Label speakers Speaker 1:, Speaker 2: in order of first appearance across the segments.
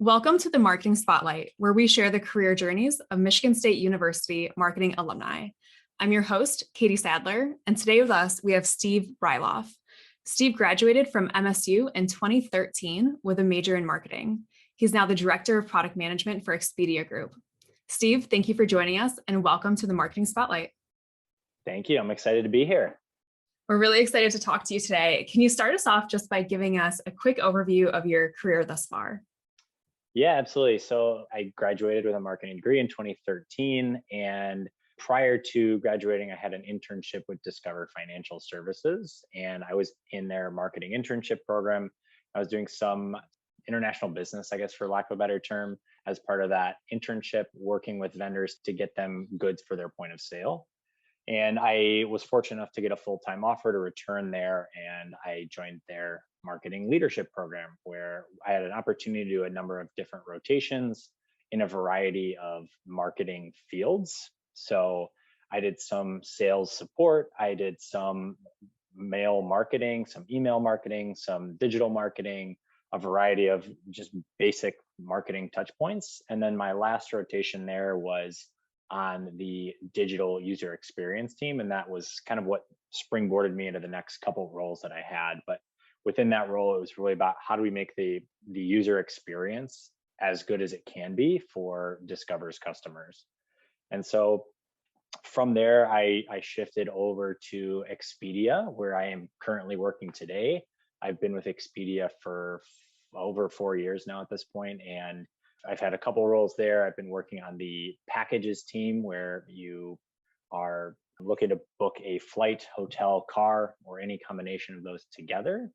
Speaker 1: Welcome to the Marketing Spotlight, where we share the career journeys of Michigan State University marketing alumni. I'm your host, Katie Sadler, and today with us, we have Steve Brieloff. Steve graduated from MSU in 2013 with a major in marketing. He's now the Director of Product Management for Expedia Group. Steve, thank you for joining us and welcome to the Marketing Spotlight.
Speaker 2: Thank you. I'm excited to be here.
Speaker 1: We're really excited to talk to you today. Can you start us off just by giving us a quick overview of your career thus far?
Speaker 2: Yeah, absolutely. So I graduated with a marketing degree in 2013. And prior to graduating, I had an internship with Discover Financial Services. And I was in their marketing internship program. I was doing some international business, I guess, for lack of a better term, as part of that internship, working with vendors to get them goods for their point of sale. And I was fortunate enough to get a full-time offer to return there. And I joined their marketing leadership program, where I had an opportunity to do a number of different rotations in a variety of marketing fields. So I did some sales support, I did some mail marketing, some email marketing, some digital marketing, a variety of just basic marketing touch points. And then my last rotation there was on the digital user experience team. And that was kind of what springboarded me into the next couple of roles that I had. But within that role, it was really about how do we make the user experience as good as it can be for Discover's customers. And so from there, I shifted over to Expedia, where I am currently working today. I've been with Expedia for over 4 years now at this point, and I've had a couple roles there. I've been working on the packages team, where you are looking to book a flight, hotel, car, or any combination of those together.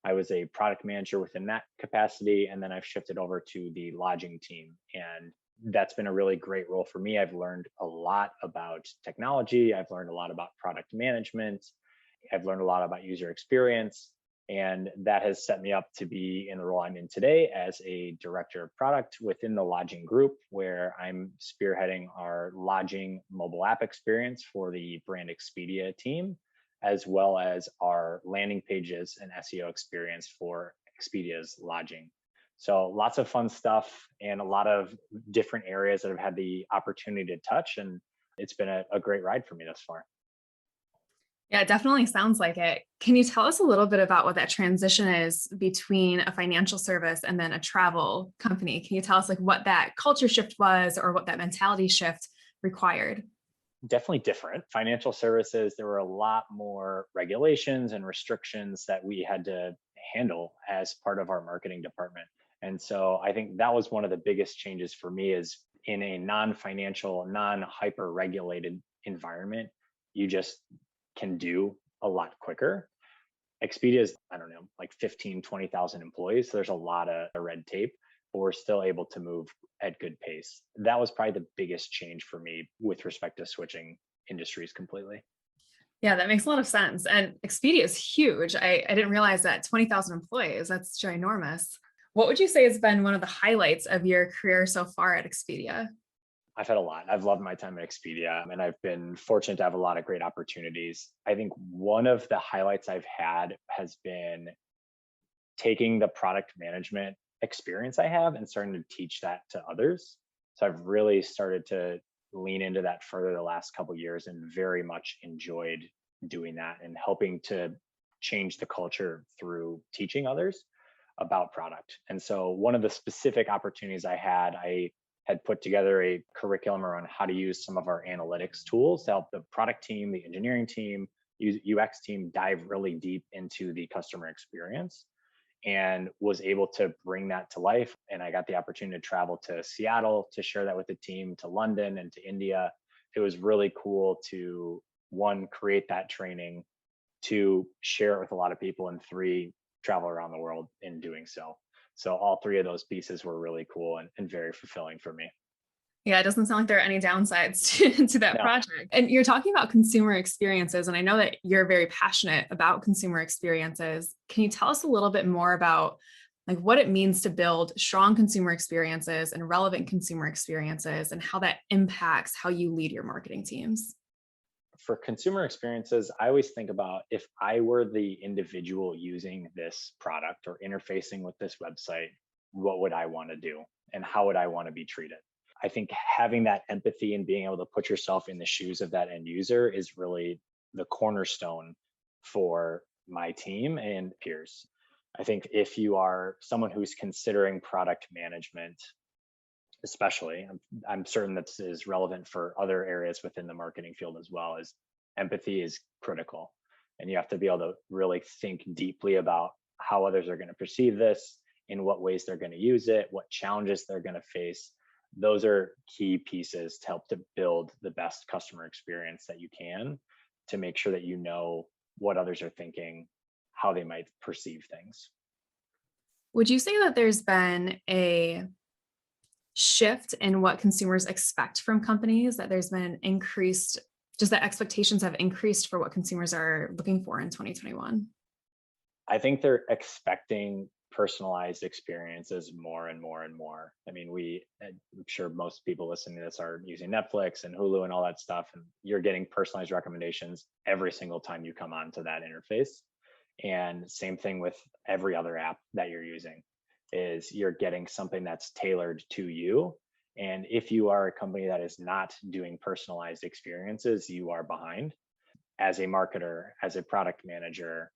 Speaker 2: I was a product manager within that capacity, and then I've shifted over to the lodging team. And that's been a really great role for me. I've learned a lot about technology. I've learned a lot about product management. I've learned a lot about user experience. And that has set me up to be in the role I'm in today as a director of product within the lodging group, where I'm spearheading our lodging mobile app experience for the brand Expedia team, as well as our landing pages and SEO experience for Expedia's lodging. So lots of fun stuff and a lot of different areas that I've had the opportunity to touch. And it's been a great ride for me thus far.
Speaker 1: Yeah, it definitely sounds like it. Can you tell us a little bit about what that transition is between a financial service and then a travel company? Can you tell us what that culture shift was or what that mentality shift required?
Speaker 2: Definitely different. Financial services, there were a lot more regulations and restrictions that we had to handle as part of our marketing department. And so I think that was one of the biggest changes for me, is in a non-financial, non-hyper regulated environment, you just can do a lot quicker. Expedia is, I don't know, like 15, 20,000 employees. So there's a lot of red tape, but we're still able to move at good pace. That was probably the biggest change for me with respect to switching industries completely.
Speaker 1: Yeah, that makes a lot of sense. And Expedia is huge. I didn't realize that 20,000 employees, that's ginormous. What would you say has been one of the highlights of your career so far at Expedia?
Speaker 2: I've had a lot. I've loved my time at Expedia, and I've been fortunate to have a lot of great opportunities. I think one of the highlights I've had has been taking the product management experience I have and starting to teach that to others. So I've really started to lean into that further the last couple of years, and very much enjoyed doing that and helping to change the culture through teaching others about product. And so one of the specific opportunities I had put together a curriculum around how to use some of our analytics tools to help the product team, the engineering team, UX team dive really deep into the customer experience, and was able to bring that to life. And I got the opportunity to travel to Seattle to share that with the team, to London and to India. It was really cool to, one, create that training, two, share it with a lot of people, and three, travel around the world in doing so. So all three of those pieces were really cool and very fulfilling for me.
Speaker 1: Yeah, it doesn't sound like there are any downsides to that
Speaker 2: No.
Speaker 1: project. And you're talking about consumer experiences, and I know that you're very passionate about consumer experiences. Can you tell us a little bit more about what it means to build strong consumer experiences and relevant consumer experiences, and how that impacts how you lead your marketing teams?
Speaker 2: For consumer experiences, I always think about, if I were the individual using this product or interfacing with this website, what would I want to do and how would I want to be treated? I think having that empathy and being able to put yourself in the shoes of that end user is really the cornerstone for my team and peers. I think if you are someone who's considering product management, especially, I'm certain that this is relevant for other areas within the marketing field as well, as empathy is critical. And you have to be able to really think deeply about how others are going to perceive this, in what ways they're going to use it, what challenges they're going to face. Those are key pieces to help to build the best customer experience that you can, to make sure that you know what others are thinking, how they might perceive things.
Speaker 1: Would you say that there's been a shift in what consumers expect from companies, that there's been increased, just that expectations have increased for what consumers are looking for in 2021?
Speaker 2: I think they're expecting personalized experiences more and more and more. I mean, I'm sure most people listening to this are using Netflix and Hulu and all that stuff, and you're getting personalized recommendations every single time you come onto that interface. And same thing with every other app that you're using, is you're getting something that's tailored to you. And if you are a company that is not doing personalized experiences, you are behind. As a marketer, as a product manager,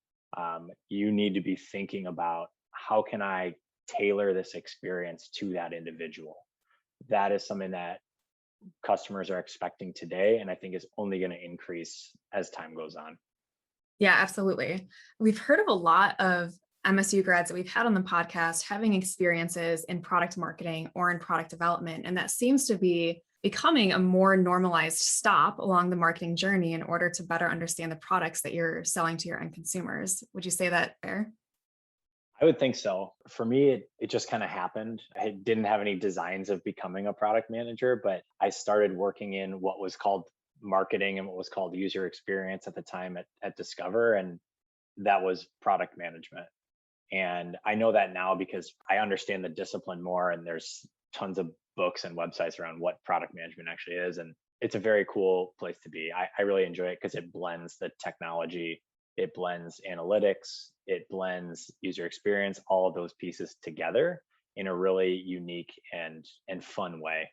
Speaker 2: you need to be thinking about, how can I tailor this experience to that individual? That is something that customers are expecting today, and I think is only going to increase as time goes on.
Speaker 1: Yeah, absolutely. We've heard of a lot of MSU grads that we've had on the podcast having experiences in product marketing or in product development. And that seems to be becoming a more normalized stop along the marketing journey in order to better understand the products that you're selling to your end consumers. Would you say that fair?
Speaker 2: I would think so. For me, it just kind of happened. I didn't have any designs of becoming a product manager, but I started working in what was called marketing and what was called user experience at the time at Discover. And that was product management. And I know that now because I understand the discipline more, and there's tons of books and websites around what product management actually is. And it's a very cool place to be. I really enjoy it because it blends the technology, it blends analytics, it blends user experience, all of those pieces together in a really unique and fun way.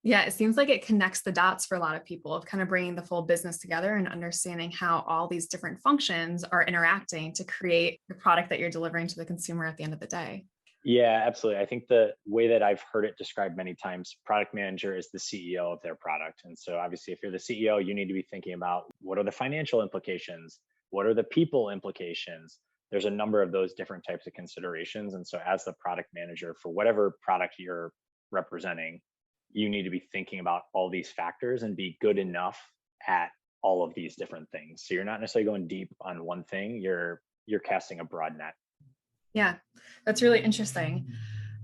Speaker 1: Yeah, it seems like it connects the dots for a lot of people of kind of bringing the full business together and understanding how all these different functions are interacting to create the product that you're delivering to the consumer at the end of the day.
Speaker 2: Yeah, absolutely. I think the way that I've heard it described many times, product manager is the CEO of their product. And so obviously, if you're the CEO, you need to be thinking about, what are the financial implications? What are the people implications? There's a number of those different types of considerations. And so as the product manager for whatever product you're representing, you need to be thinking about all these factors and be good enough at all of these different things. So you're not necessarily going deep on one thing, you're casting a broad net.
Speaker 1: Yeah, that's really interesting.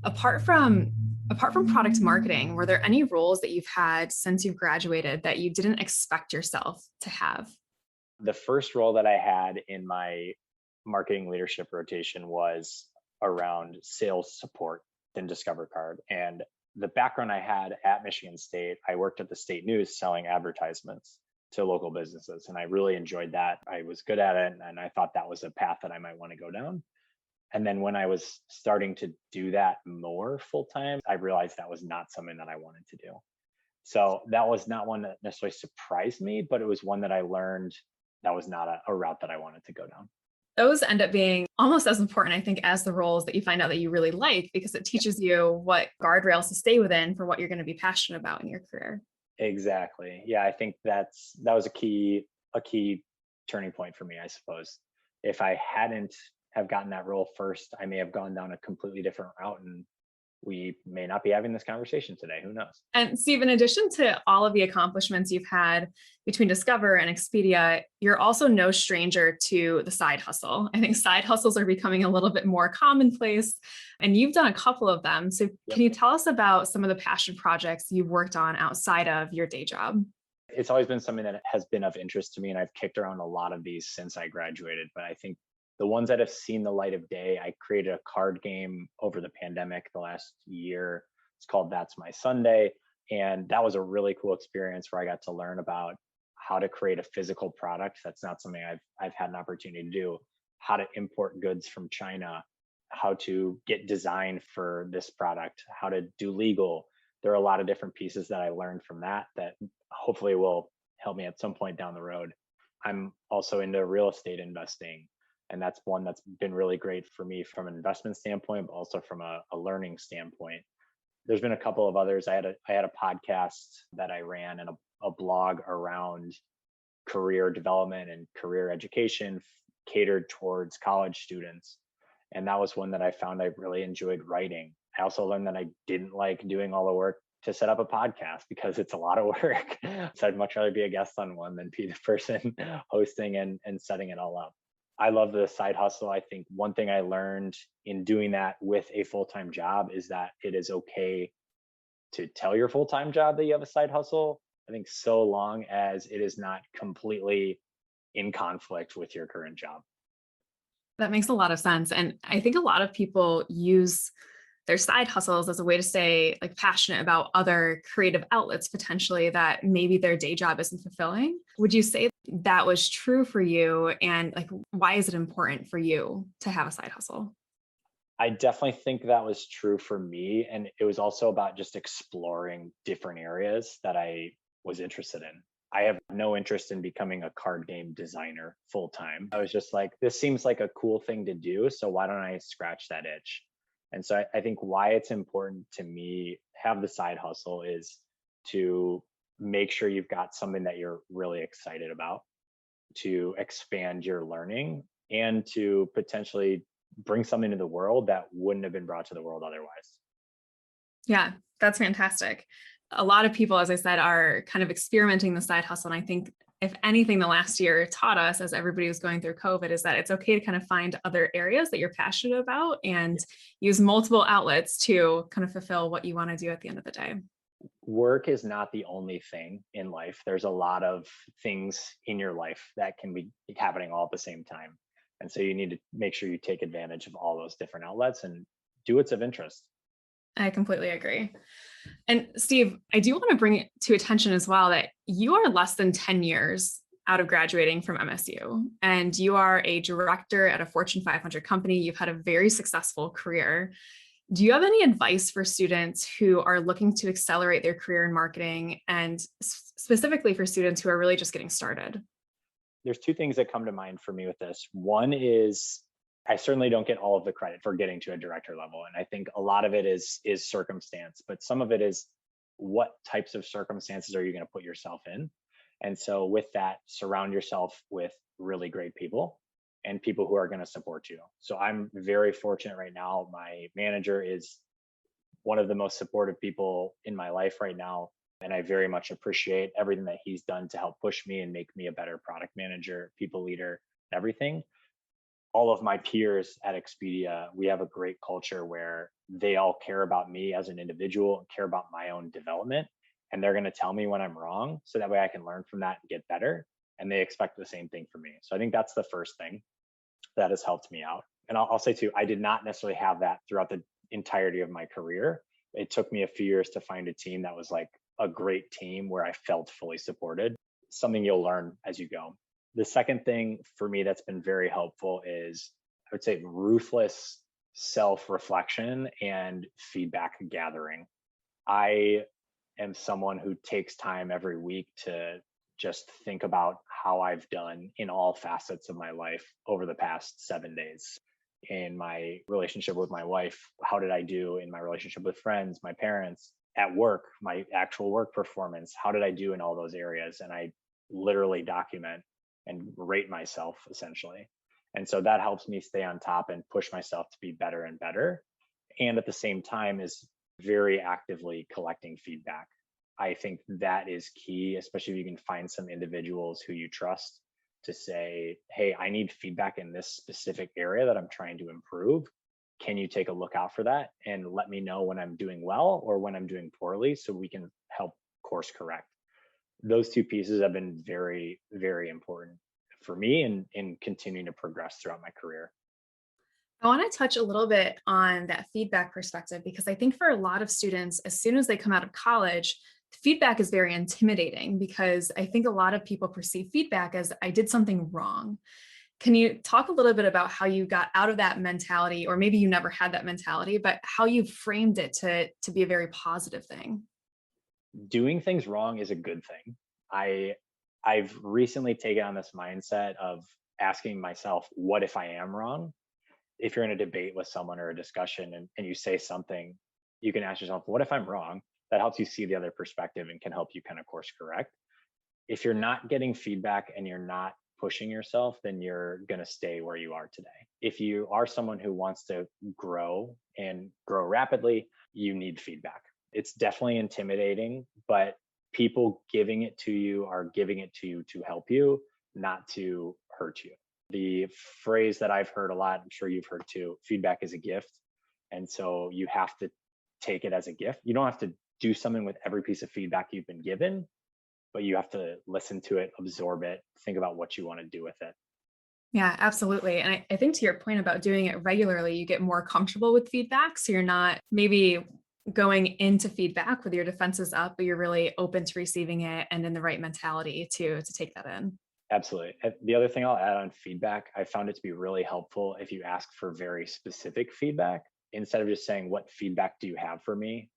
Speaker 1: Apart from product marketing, were there any roles that you've had since you've graduated that you didn't expect yourself to have?
Speaker 2: The first role that I had in my marketing leadership rotation was around sales support in Discover Card. And the background I had at Michigan State, I worked at the state news selling advertisements to local businesses. And I really enjoyed that. I was good at it. And I thought that was a path that I might want to go down. And then when I was starting to do that more full time, I realized that was not something that I wanted to do. So that was not one that necessarily surprised me, but it was one that I learned that was not a route that I wanted to go down.
Speaker 1: Those end up being almost as important, I think, as the roles that you find out that you really like, because it teaches you what guardrails to stay within for what you're going to be passionate about in your career.
Speaker 2: Exactly. Yeah, I think that was a key turning point for me, I suppose. If I hadn't have gotten that role first, I may have gone down a completely different route, and we may not be having this conversation today. Who knows?
Speaker 1: And Steve, in addition to all of the accomplishments you've had between Discover and Expedia, you're also no stranger to the side hustle. I think side hustles are becoming a little bit more commonplace, and you've done a couple of them. So
Speaker 2: Yep.
Speaker 1: Can you tell us about some of the passion projects you've worked on outside of your day job?
Speaker 2: It's always been something that has been of interest to me, and I've kicked around a lot of these since I graduated. But I think the ones that have seen the light of day, I created a card game over the pandemic the last year. It's called That's My Sunday. And that was a really cool experience where I got to learn about how to create a physical product. That's not something I've had an opportunity to do. How to import goods from China, how to get design for this product, how to do legal. There are a lot of different pieces that I learned from that hopefully will help me at some point down the road. I'm also into real estate investing, and that's one that's been really great for me from an investment standpoint, but also from a learning standpoint. There's been a couple of others. I had a podcast that I ran and a blog around career development and career education catered towards college students. And that was one that I found I really enjoyed writing. I also learned that I didn't like doing all the work to set up a podcast because it's a lot of work. So I'd much rather be a guest on one than be the person hosting and setting it all up. I love the side hustle. I think one thing I learned in doing that with a full-time job is that it is okay to tell your full-time job that you have a side hustle. I think so long as it is not completely in conflict with your current job.
Speaker 1: That makes a lot of sense. And I think a lot of people use their side hustles as a way to stay like passionate about other creative outlets potentially that maybe their day job isn't fulfilling. Would you say that was true for you? And like, why is it important for you to have a side hustle?
Speaker 2: I definitely think that was true for me. And it was also about just exploring different areas that I was interested in. I have no interest in becoming a card game designer full time. I was just like, this seems like a cool thing to do. So why don't I scratch that itch? And so I think why it's important to me have the side hustle is to make sure you've got something that you're really excited about, to expand your learning, and to potentially bring something to the world that wouldn't have been brought to the world otherwise.
Speaker 1: Yeah, that's fantastic. A lot of people, as I said, are kind of experimenting the side hustle. And I think if anything, the last year taught us as everybody was going through COVID is that it's okay to kind of find other areas that you're passionate about and use multiple outlets to kind of fulfill what you want to do at the end of the day.
Speaker 2: Work is not the only thing in life. There's a lot of things in your life that can be happening all at the same time. And so you need to make sure you take advantage of all those different outlets and do what's of interest.
Speaker 1: I completely agree. And Steve, I do want to bring it to attention as well that you are less than 10 years out of graduating from MSU, and you are a director at a Fortune 500 company. You've had a very successful career. Do you have any advice for students who are looking to accelerate their career in marketing, and specifically for students who are really just getting started?
Speaker 2: There's two things that come to mind for me with this. One is I certainly don't get all of the credit for getting to a director level. And I think a lot of it is circumstance, but some of it is what types of circumstances are you going to put yourself in? And so with that, surround yourself with really great people and people who are going to support you. So I'm very fortunate right now. My manager is one of the most supportive people in my life right now. And I very much appreciate everything that he's done to help push me and make me a better product manager, people leader, everything. All of my peers at Expedia, we have a great culture where they all care about me as an individual and care about my own development. And they're going to tell me when I'm wrong so that way I can learn from that and get better. And they expect the same thing from me. So I think that's the first thing that has helped me out. And I'll say too, I did not necessarily have that throughout the entirety of my career. It took me a few years to find a team that was like a great team where I felt fully supported. Something you'll learn as you go. The second thing for me that's been very helpful is, I would say, ruthless self-reflection and feedback gathering. I am someone who takes time every week to just think about how I've done in all facets of my life over the past 7 days. In my relationship with my wife, how did I do in my relationship with friends, my parents, at work, my actual work performance, how did I do in all those areas? And I literally document and rate myself essentially. And so that helps me stay on top and push myself to be better and better. And at the same time is very actively collecting feedback. I think that is key, especially if you can find some individuals who you trust to say, hey, I need feedback in this specific area that I'm trying to improve. Can you take a look out for that and let me know when I'm doing well or when I'm doing poorly so we can help course correct? Those two pieces have been very, very important for me in continuing to progress throughout my career.
Speaker 1: I want to touch a little bit on that feedback perspective, because I think for a lot of students, as soon as they come out of college, feedback is very intimidating because I think a lot of people perceive feedback as I did something wrong. Can you talk a little bit about how you got out of that mentality, or maybe you never had that mentality, but how you framed it to be a very positive thing?
Speaker 2: Doing things wrong is a good thing. I I've recently taken on this mindset of asking myself, what if I am wrong? If you're in a debate with someone or a discussion and you say something, you can ask yourself, what if I'm wrong? That helps you see the other perspective and can help you kind of course correct. If you're not getting feedback and you're not pushing yourself, then you're going to stay where you are today. If you are someone who wants to grow and grow rapidly, you need feedback. It's definitely intimidating, but people giving it to you are giving it to you to help you, not to hurt you. The phrase that I've heard a lot, I'm sure you've heard too, feedback is a gift. And so you have to take it as a gift. You don't have to do something with every piece of feedback you've been given, but you have to listen to it, absorb it, think about what you want to do with it.
Speaker 1: Yeah, absolutely. And I think to your point about doing it regularly, you get more comfortable with feedback. So you're not maybe going into feedback with your defenses up, but you're really open to receiving it and in the right mentality to take that in.
Speaker 2: Absolutely. The other thing I'll add on feedback, I found it to be really helpful if you ask for very specific feedback instead of just saying, what feedback do you have for me?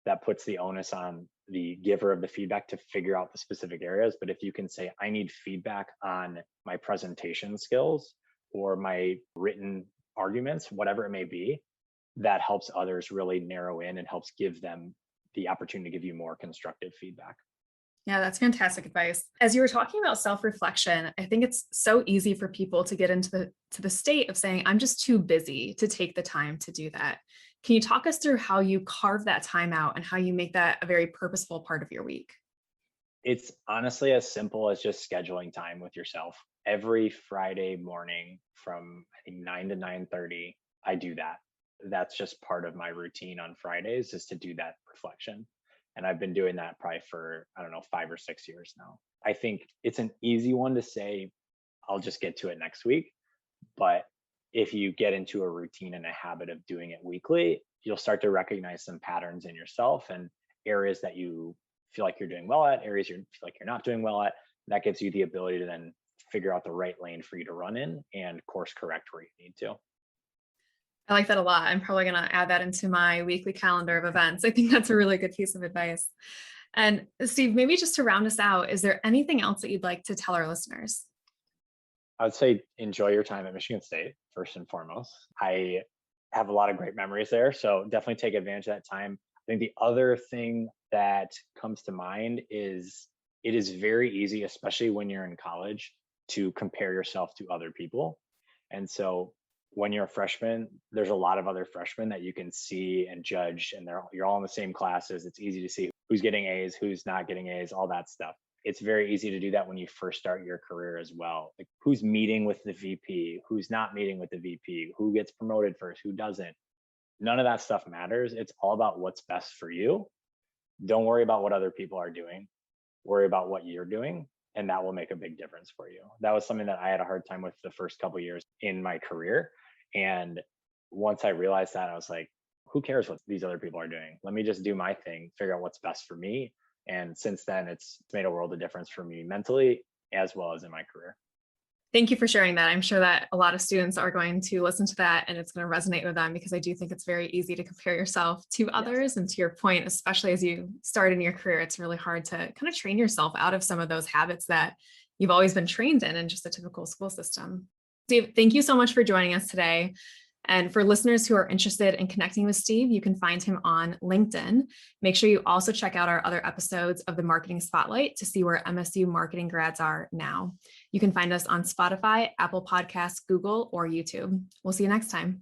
Speaker 2: That puts the onus on the giver of the feedback to figure out the specific areas. But if you can say, I need feedback on my presentation skills or my written arguments, whatever it may be, that helps others really narrow in and helps give them the opportunity to give you more constructive feedback.
Speaker 1: Yeah, that's fantastic advice. As you were talking about self-reflection, I think it's so easy for people to get into the state of saying, I'm just too busy to take the time to do that. Can you talk us through how you carve that time out and how you make that a very purposeful part of your week?
Speaker 2: It's honestly as simple as just scheduling time with yourself. Every Friday morning from I think 9 to 9:30, I do that. That's just part of my routine on Fridays is to do that reflection. And I've been doing that probably for, I don't know, 5 or 6 years now. I think it's an easy one to say, I'll just get to it next week. But if you get into a routine and a habit of doing it weekly, you'll start to recognize some patterns in yourself and areas that you feel like you're doing well at, areas you feel like you're not doing well at. That gives you the ability to then figure out the right lane for you to run in and course correct where you need to.
Speaker 1: I like that a lot. I'm probably going to add that into my weekly calendar of events. I think that's a really good piece of advice. And Steve, maybe just to round us out, is there anything else that you'd like to tell our listeners?
Speaker 2: I would say enjoy your time at Michigan State, first and foremost. I have a lot of great memories there. So definitely take advantage of that time. I think the other thing that comes to mind is it is very easy, especially when you're in college, to compare yourself to other people. And so when you're a freshman, there's a lot of other freshmen that you can see and judge, and you're all in the same classes. It's easy to see who's getting A's, who's not getting A's, all that stuff. It's very easy to do that when you first start your career as well. Like who's meeting with the VP, who's not meeting with the VP, who gets promoted first, who doesn't. None of that stuff matters. It's all about what's best for you. Don't worry about what other people are doing. Worry about what you're doing, and that will make a big difference for you. That was something that I had a hard time with the first couple of years in my career. And once I realized that, I was like, who cares what these other people are doing? Let me just do my thing, figure out what's best for me. And since then, it's made a world of difference for me mentally as well as in my career.
Speaker 1: Thank you for sharing that. I'm sure that a lot of students are going to listen to that and it's going to resonate with them, because I do think it's very easy to compare yourself to others.
Speaker 2: Yes.
Speaker 1: And to your point, especially as you start in your career, it's really hard to kind of train yourself out of some of those habits that you've always been trained in just a typical school system. Steve, thank you so much for joining us today. And for listeners who are interested in connecting with Steve, you can find him on LinkedIn. Make sure you also check out our other episodes of the Marketing Spotlight to see where MSU marketing grads are now. You can find us on Spotify, Apple Podcasts, Google, or YouTube. We'll see you next time.